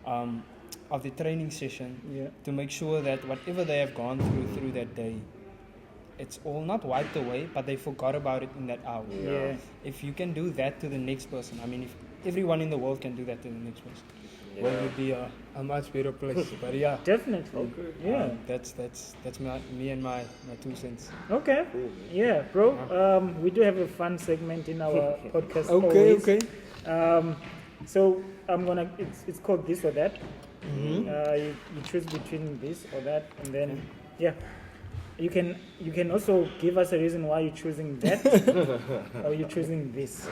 of the training session, Yeah. to make sure that whatever they have gone through that day, it's all not wiped away, but they forgot about it in that hour. Yeah. If you can do that to the next person, I mean, if everyone in the world can do that to the next person, world would be a much better place. But yeah, Definitely. Yeah. that's me and my 2 cents. Okay. Yeah, bro. We do have a fun segment in our podcast. Okay, always. okay. So it's called this or that. You choose between this or that, and then you can also give us a reason why you're choosing that or you're choosing this.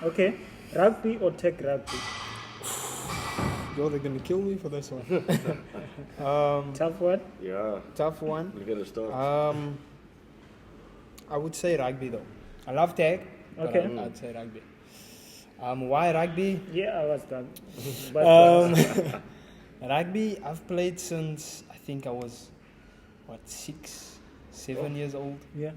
Okay. Rugby or tag rugby? Yo, they're gonna kill me for this one. Tough one. Yeah. Tough one. We gotta start. I would say rugby though. I love tag. But Okay. I'd say rugby. Why rugby? Yeah, I was done. But Rugby, I've played since I think I was 6, 7 years old. yeah.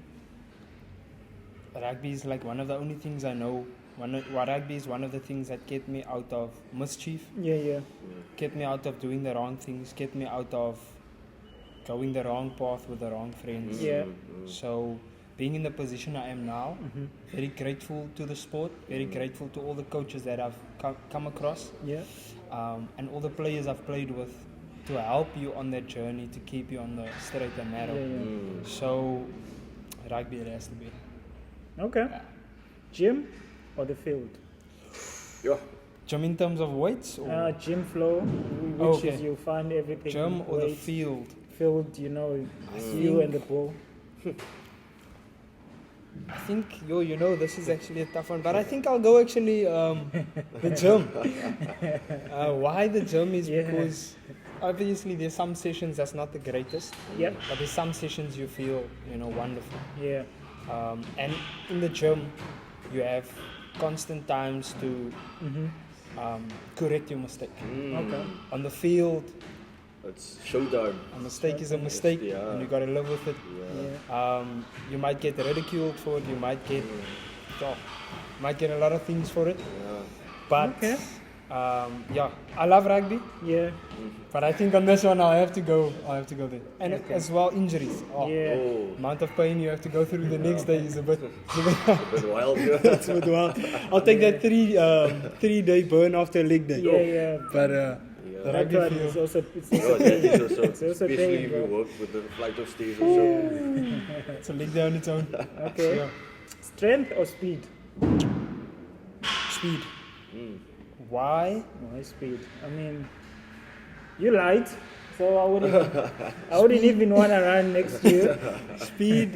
Rugby is like one of the only things I know. Rugby is one of the things that kept me out of mischief, Yeah. kept me out of doing the wrong things, kept me out of going the wrong path with the wrong friends. Yeah. So being in the position I am now, very grateful to the sport, very grateful to all the coaches that I've come across, Yeah. and all the players I've played with to help you on that journey, to keep you on the straight and narrow. Yeah. So rugby it has to be. Okay. Gym or the field? Yeah. Gym in terms of weights, or Gym flow, which Okay. is you find everything. gym or the weights, field? field, it's you and the ball. I think this is actually a tough one, but I think I'll go actually the gym. Why the gym is Yeah. because obviously there's some sessions that's not the greatest, Yep. but there's some sessions you feel wonderful. Yeah. And in the gym you have constant times to correct your mistake. Okay. On the field It's showtime. A mistake is a mistake, Yeah. and you gotta live with it. Yeah. You might get ridiculed for it. You might get, a lot of things for it. Yeah. But Okay. yeah, I love rugby. Yeah. But I think on this one I'll have to go there. And Okay. as well injuries. Yeah. Oh, Amount of pain you have to go through the next day is a bit. a bit wild. Yeah. That's a bit wild. I'll take that 3-day burn after a leg day. Yeah, yeah. But Yeah. the That rugby one field. is also, it's Oh, also that is pain. also, It's also especially pain, if you bro. work with the flight of stairs or so. It's a leg day on its own. Okay. Yeah. Strength or speed? Speed. Mm. Why? Why speed? I mean, you light, so I wouldn't even want to run next to you. Speed.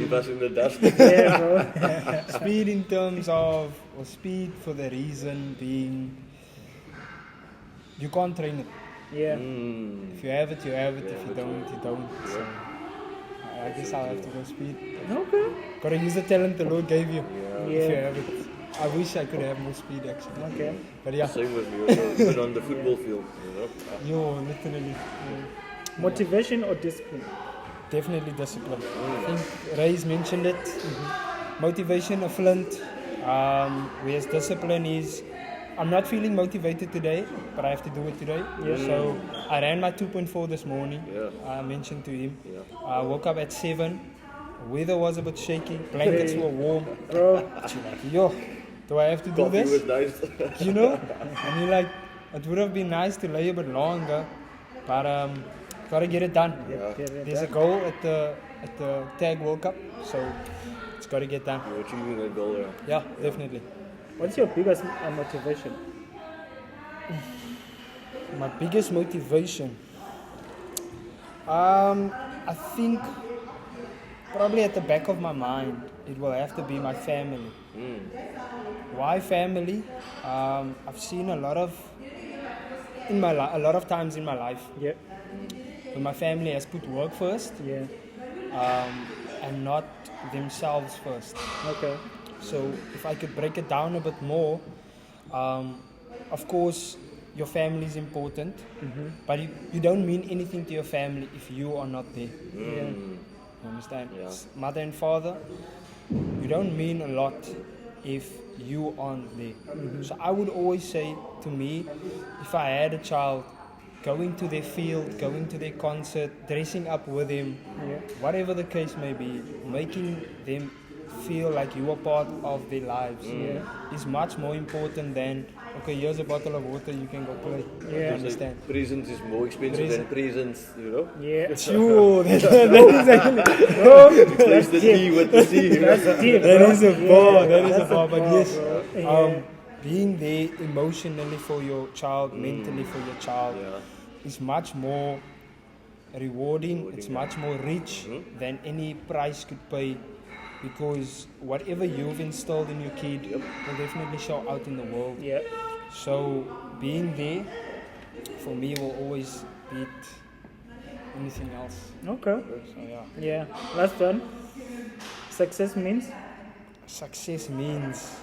Leave us in the dust. Yeah, bro. Speed in terms of, or speed for the reason being, you can't train it. Yeah. Mm. If you have it, you have it. Yeah, If you but don't, you don't. So I guess I'll have to go speed. Okay. Gotta use the talent the Lord gave you. Yeah. If you Yeah. have it. I wish I could have more speed actually. Okay. But yeah, Same with me. Also, even on the football field. you literally. Motivation or discipline? Definitely discipline. I think Ray's mentioned it. Motivation, a flint. Whereas discipline is, I'm not feeling motivated today, but I have to do it today. Yeah. So I ran my 2.4 this morning. Yeah. I mentioned to him. Yeah. I woke up at 7. Weather was a bit shaky. Blankets were warm. Bro, Yo, do I have to do Coffee this? was nice. You know? And you're like, it would have been nice to lay a bit longer, but gotta get it done. Yeah. There's a goal at the Tag World Cup, so it's gotta get done. You're achieving a goal, yeah. Yeah, definitely. what's your biggest motivation? My biggest motivation, I think probably at the back of my mind, it will have to be my family. Mm. Why family? I've seen a lot of times in my life Yeah. when my family has put work first, Yeah. and not themselves first. Okay. So if I could break it down a bit more, of course your family is important, but you don't mean anything to your family if you are not there. Yeah. You understand? Yeah. Mother and father, you don't mean a lot if you aren't there. So I would always say to me, if I had a child, going to their field, going to their concert, dressing up with them, Yeah. whatever the case may be, making them feel like you are part of their lives is much more important than, okay, here's a bottle of water, you can go play. You Yeah. understand? Presents is more expensive than presents, you know? Yeah. Sure, that is actually, Bro, Replace the T with the C. that's deep. that bro. is a bar, Yeah, that is a that's bar, but yes, bro. Yeah. being there emotionally for your child, mentally for your child, Yeah. is much more rewarding, it's much more rich than any price could pay, because whatever you've instilled in your kid will definitely show out in the world. Yeah. So being there for me will always beat anything else. Okay. So yeah, Yeah. Last one. Success means? success means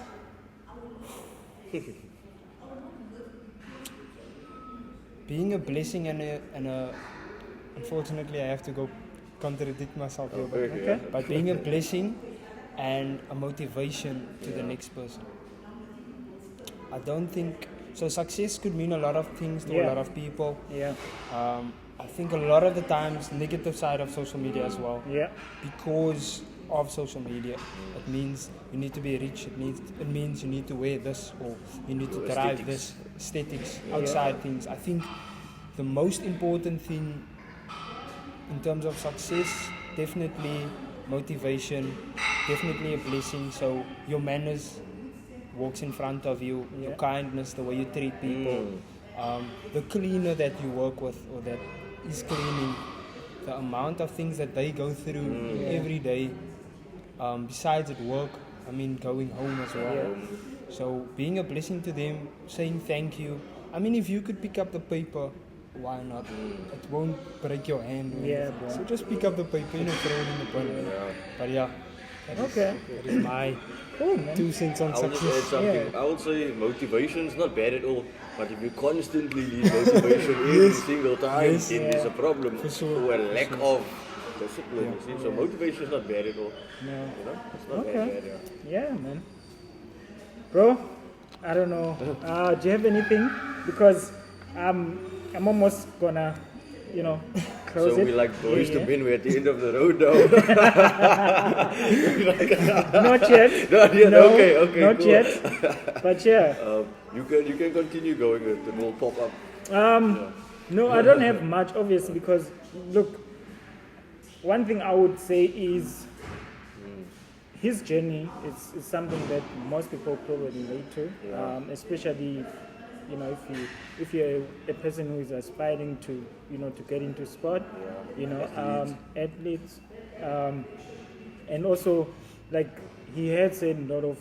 being a blessing and a unfortunately I have to go contradict myself here, but, Okay. but being a blessing and a motivation to the next person. I don't think so. Success could mean a lot of things to a Yeah. lot of people. Yeah. I think a lot of the times negative side of social media as well, Yeah. because of social media. It means you need to be rich. It means you need to wear this, or you need to drive this. Aesthetics, outside things. I think the most important thing in terms of success, definitely motivation, definitely a blessing. So your manners walks in front of you, your kindness, the way you treat people, the cleaner that you work with or that is cleaning, the amount of things that they go through every day, besides at work, I mean going home as well. Yeah. So being a blessing to them, saying thank you. I mean, if you could pick up the paper, why not? It won't break your hand. Or Yeah, anything. bro. So just pick up the paper and throw it in the bin. But yeah, Okay. That is my Cool, man. 2 cents on I'll just add success. something. Yeah. I would say motivation is not bad at all, but if you constantly need motivation every single time, Yes. then there's a problem For sure. or a lack of discipline. You see? So Yeah. motivation is not bad at all. No. You know, it's not Okay. that bad. Yeah, man. Bro, I don't know. Do you have anything? Because I'm almost gonna, close So it. we like boys to Yeah. men. We're at the end of the road now. Not yet. Not yet. No, Okay. not Cool. yet. But yeah. You can continue going. It will pop up. No, I don't have much, obviously, because look, one thing I would say is his journey is something that most people probably relate to, especially if you're a person who is aspiring to to get into sport, athletes, and also like he had said a lot of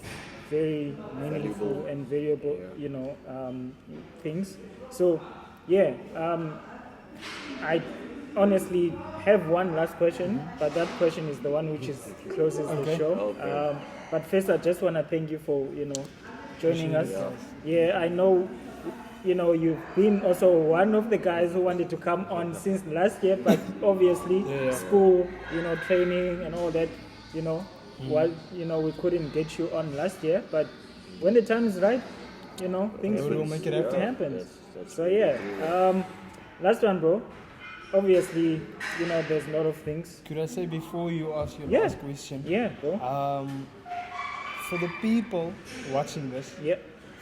very meaningful Valuable. and variable things. So I honestly have one last question, but that question is the one which is closest to the show. Okay. But first, I just want to thank you for joining us. Yeah, I know. You've been also one of the guys who wanted to come on since last year, but obviously school, training and all that, we couldn't get you on last year. But when the time is right, things We'll make it happen. happen. So last one, bro. Obviously, there's a lot of things. Could I say before you ask your Yeah. last question? Yeah, bro. For the people watching this, Yeah.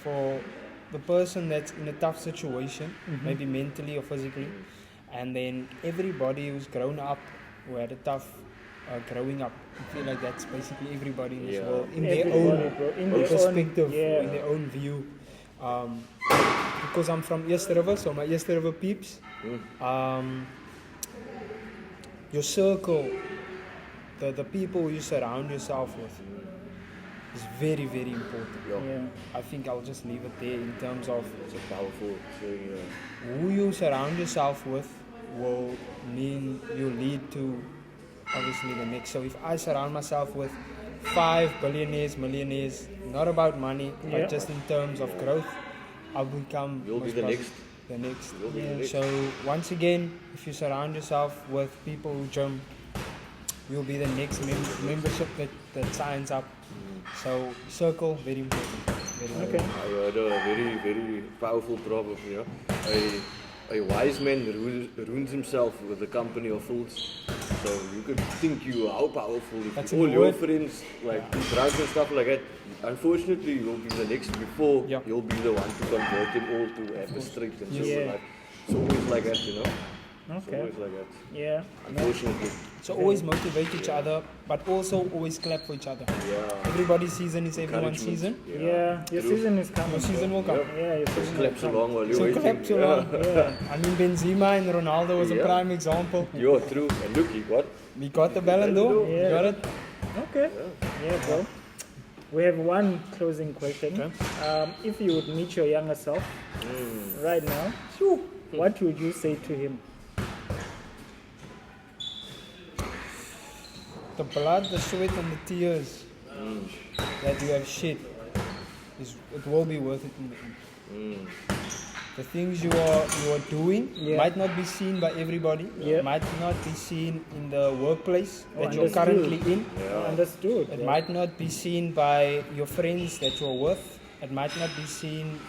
for the person that's in a tough situation, maybe mentally or physically, and then everybody who's grown up, who had a tough growing up, I feel like that's basically everybody in this Yeah. world, in their Everybody, own bro. In their perspective, own, in their own view. Because I'm from Eersteriver, so my Eersteriver peeps, your circle, the people you surround yourself with, is very, very important. Yeah. I think I'll just leave it there in terms of It's a powerful saying. who you surround yourself with will mean you lead to obviously the next. So if I surround myself with 5 billionaires, millionaires, not about money, Yeah. but just in terms of growth, I'll become You'll be most the probably next. the next. You'll be the next. So once again, if you surround yourself with people who gym, you'll be the next membership that signs up. So circle, very important. Very Okay. I heard a very, very powerful proverb, A wise man ruins himself with the company of fools. So you could think you are how powerful if That's all in the your word. friends like do drugs and stuff like that. Unfortunately, you'll be the next before Yeah. you'll be the one to convert them all to have the straight and silver Yeah. life. It's always like that, It's Okay. always like that. Yeah. Unfortunately. So always motivate each other, but also always clap for each other. Yeah. Everybody's season is everyone's season. Yeah. Your True. season is coming. Your season will come. Yeah, your Just season clap will so come. long while you're So waiting. clap so long. Yeah. I mean, Benzema and Ronaldo was a Yeah. prime example. You're true. And look, he got We got the Ballon d'Or. Yeah. Got it. Okay. Yeah, bro. We have one closing question. If you would meet your younger self right now, what would you say to him? The blood, the sweat, and the tears that you have shed, it will be worth it in the end. The things you are doing might not be seen by everybody. Yeah. Might not be seen in the workplace that you're understood. currently in. Understood. It might not be seen by your friends that you're with. It might not be seen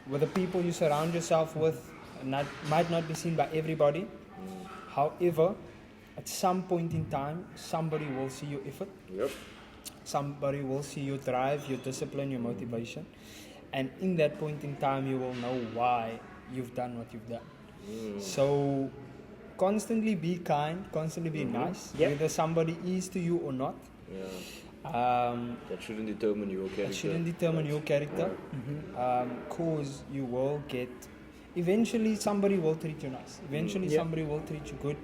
with the people you surround yourself with. It might not be seen by everybody. However, at some point in time, somebody will see your effort. Yep. Somebody will see your drive, your discipline, your motivation. And in that point in time, you will know why you've done what you've done. So constantly be kind, constantly be nice, Yeah. whether somebody is to you or not. Yeah. That shouldn't determine your character. It shouldn't determine your character, cause you will get. Eventually, somebody will treat you nice. Eventually, somebody will treat you good.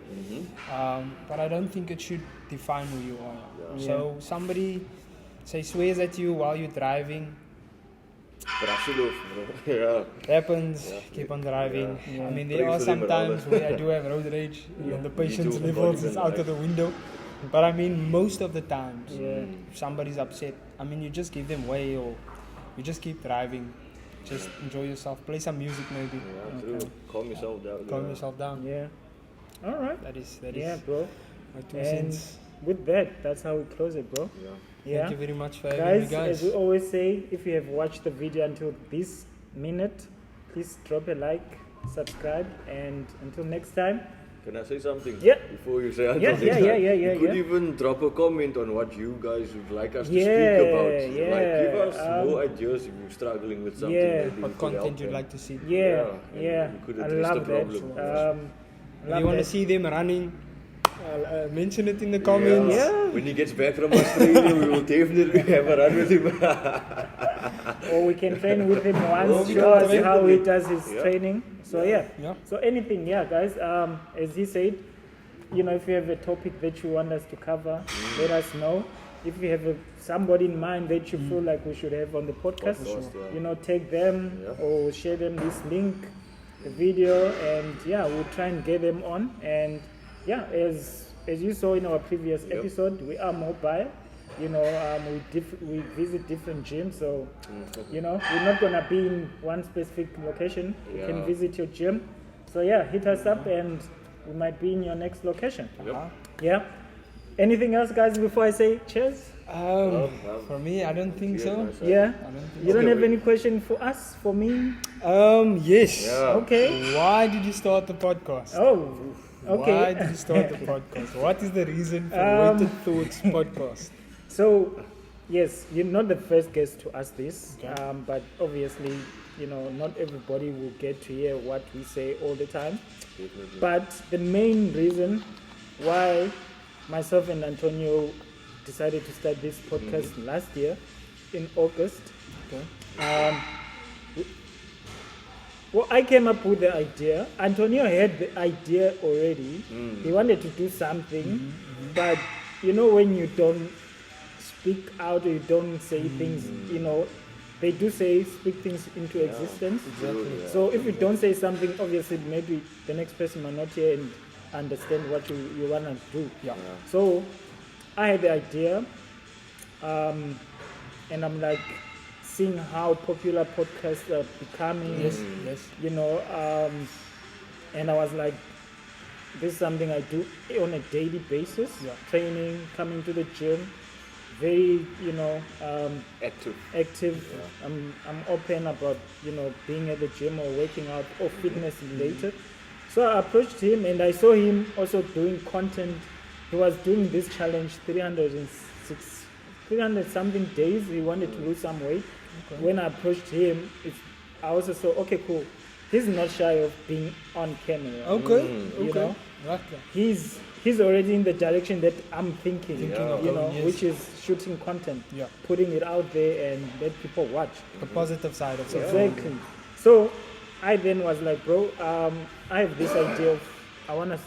But I don't think it should define who you are. So somebody say swears at you while you're driving. Brush it off, bro. Yeah. Happens. Keep on driving. I mean, there Pray are for them some and all times that. where I do have road rage. And the patience too, levels not is even out like- of the window. But I mean, most of the times, Yeah. if somebody's upset, I mean, you just give them way, or you just keep driving. Just enjoy yourself. Play some music maybe. Yeah, true. Calm yourself down. Calm yourself down. Yeah. All right. That is Yeah, bro. my 2 And cents. with that, that's how we close it, bro. Yeah. Yeah. Thank you very much for having me, Guys, guys. as we always say, if you have watched the video until this minute, please drop a like, subscribe, and until next time. Can I say something? Yeah. Before you say Yeah, until yeah, next yeah, time? yeah, yeah, You could yeah. even drop a comment on what you guys would like us to Yeah, speak about. yeah, Like, give us more um, ideas if you're struggling with something. yeah. maybe we What could help content you'd them. like to see? Yeah, and yeah. we could I address love the that. problem. If Love you want to that. see them running, mention it in the comments. Yeah. When he gets back from Australia, we will definitely have a run with him. Or we can train with him Oh, once, we show can us train how with he him. does his Yeah. training. So yeah. Yeah. So anything, yeah, guys. As he said, you know, if you have a topic that you want us to cover, let us know. If you have somebody in mind that you feel like we should have on the podcast, Of course, yeah. you know, take them Yeah. or share them this link, the video, and yeah, we'll try and get them on. And yeah, as you saw in our previous Yep. episode, we are mobile. You know, we visit different gyms, so you know, we're not gonna be in one specific location. You can Yeah. visit your gym. So yeah, hit us up and we might be in your next location. Yep. Yeah. Anything else, guys, before I say cheers? For me, I don't think Cheers, so. my side. Yeah. I don't think You don't Okay, have wait. any question for us, for me? Yes. Yeah. Okay. Why did you start the podcast? Oh, okay. Why did you start the podcast? What is the reason for Weighted Thoughts podcast? So, yes, you're not the first guest to ask this, Okay. but obviously, you know, not everybody will get to hear what we say all the time. Definitely. But the main reason why myself and Antonio decided to start this podcast last year in August, Okay. well, I came up with the idea. Antonio had the idea already. He wanted to do something, but you know, when you don't speak out or you don't say things, you know, they do say speak things into existence. Exactly. Yeah. So if you don't say something, obviously maybe the next person might not hear and understand what you want to do. Yeah. So I had the idea, and I'm like seeing how popular podcasts are becoming. Yes. Yes. You know, and I was like, this is something I do on a daily basis. Yeah. Training, coming to the gym, very, you know, Active. active. I'm open about, you know, being at the gym or working out or fitness related. So I approached him and I saw him also doing content. He was doing this challenge 300 something days. He wanted to lose some weight. Okay. When I approached him, I also saw, okay, cool. He's not shy of being on camera. Okay. You Okay. know? Right. He's already in the direction that I'm thinking, Thinking Yeah. of you going, know, yes. which is shooting content, Yeah. putting it out there and let people watch. The positive side of it. Exactly. So I then was like, bro, I have this idea of I want to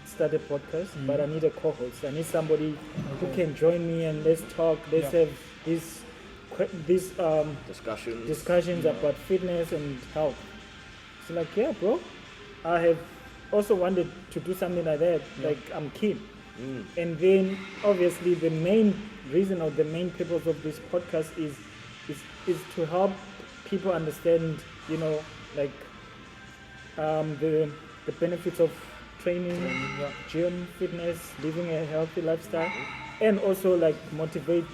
start a podcast, but I need a co-host. I need somebody who can join me and let's talk. Let's Yeah. have these discussions about fitness and health. So like, yeah, bro, I have also wanted to do something like that. Like, I'm keen. And then obviously the main reason or the main purpose of this podcast is to help people understand, you know, like the benefits of training, gym, fitness, living a healthy lifestyle, and also like motivate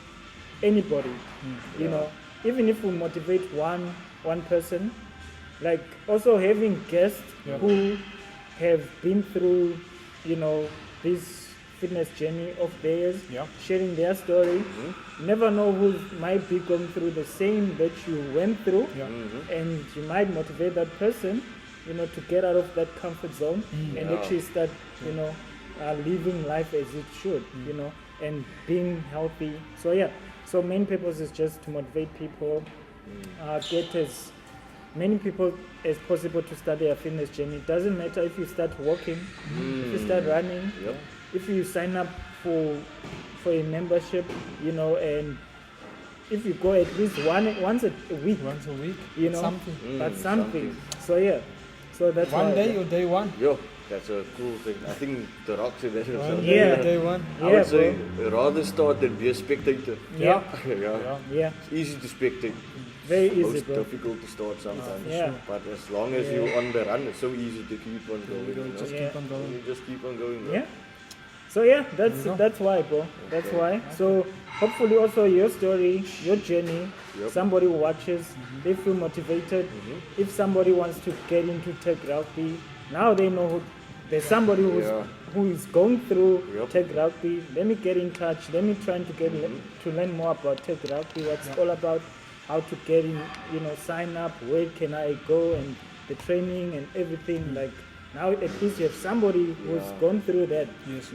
anybody. You know, even if we motivate one person, like also having guests who have been through, you know, this fitness journey of theirs, sharing their story. Never know who might be going through the same that you went through, and you might motivate that person, you know, to get out of that comfort zone and actually start, you know, living life as it should, you know, and being healthy. So yeah, so main purpose is just to motivate people, get as many people as possible to start their fitness journey. It doesn't matter if you start walking, if you start running, if you sign up for a membership, you know, and if you go at least once a week, Once a week. you know, Something. but something. So yeah, so that's One why- day or day one. Yo, that's a cool thing. I think the Rock said that himself. Yeah. Day one. I Yeah, would say rather start than be a spectator. Yeah. Yeah. Yeah. It's easy to spectate. Very easy, Most bro. difficult to start sometimes. Yeah. But as long as you're on the run, it's so easy to keep on going. You know? Just Yeah. keep on going. You just keep on going. Bro. Yeah. So yeah, that's why, bro. That's why. So hopefully also your story, your journey, Yep. somebody watches, they feel motivated. If somebody wants to get into Tag Rugby, now they know there's somebody who is going through Yep. Tag Rugby. Let me get in touch. Let me try to learn more about Tag Rugby, what's it all about, how to get in, sign up, where can I go, and the training and everything. Like now at least you have somebody who's gone through that. Yes.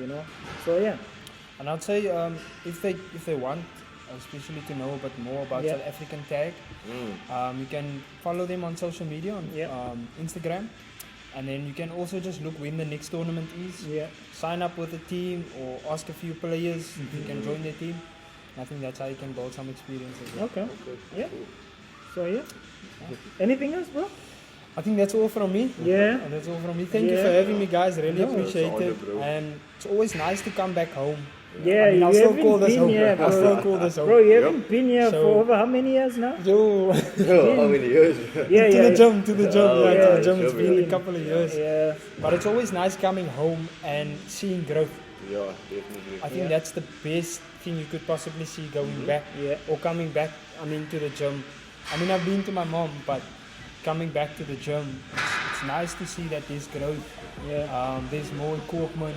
So yeah. And I'd say if they want, especially to know a bit more about South African tag, you can follow them on social media on Instagram, and then you can also just look when the next tournament is. Yeah. Sign up with the team or ask a few players if you can join their team. I think that's how you can build some experience as well. Okay. Yeah. So yeah. Anything else, bro? I think that's all from me. Yeah. And that's all from me. Thank you Yeah. for having me, guys. Really No, appreciate it's an it. honor, bro. And it's always nice to come back home. Yeah, I mean, I'll you still haven't call this been home. here, I'll bro. still call this home. Bro, you haven't been here So- for over how many years now? Yo, How many years? Yeah, to the gym, to the gym, Oh, yeah, yeah, to the gym. It's sure, been man. a couple of years. Yeah. But it's always nice coming home and seeing growth. Yeah, definitely. I think that's the best thing you could possibly see going back Yeah. or coming back, to the gym. I've been to my mom, but coming back to the gym, it's nice to see that there's growth. Yeah. There's more equipment,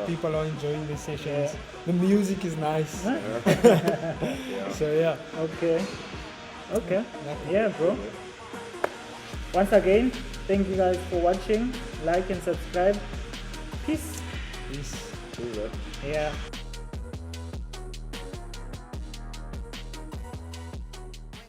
people are enjoying the sessions. The music is nice. So yeah. Okay. Yeah, bro. Once again, thank you guys for watching. Like and subscribe. Peace. Peace. Cool, right? Yeah.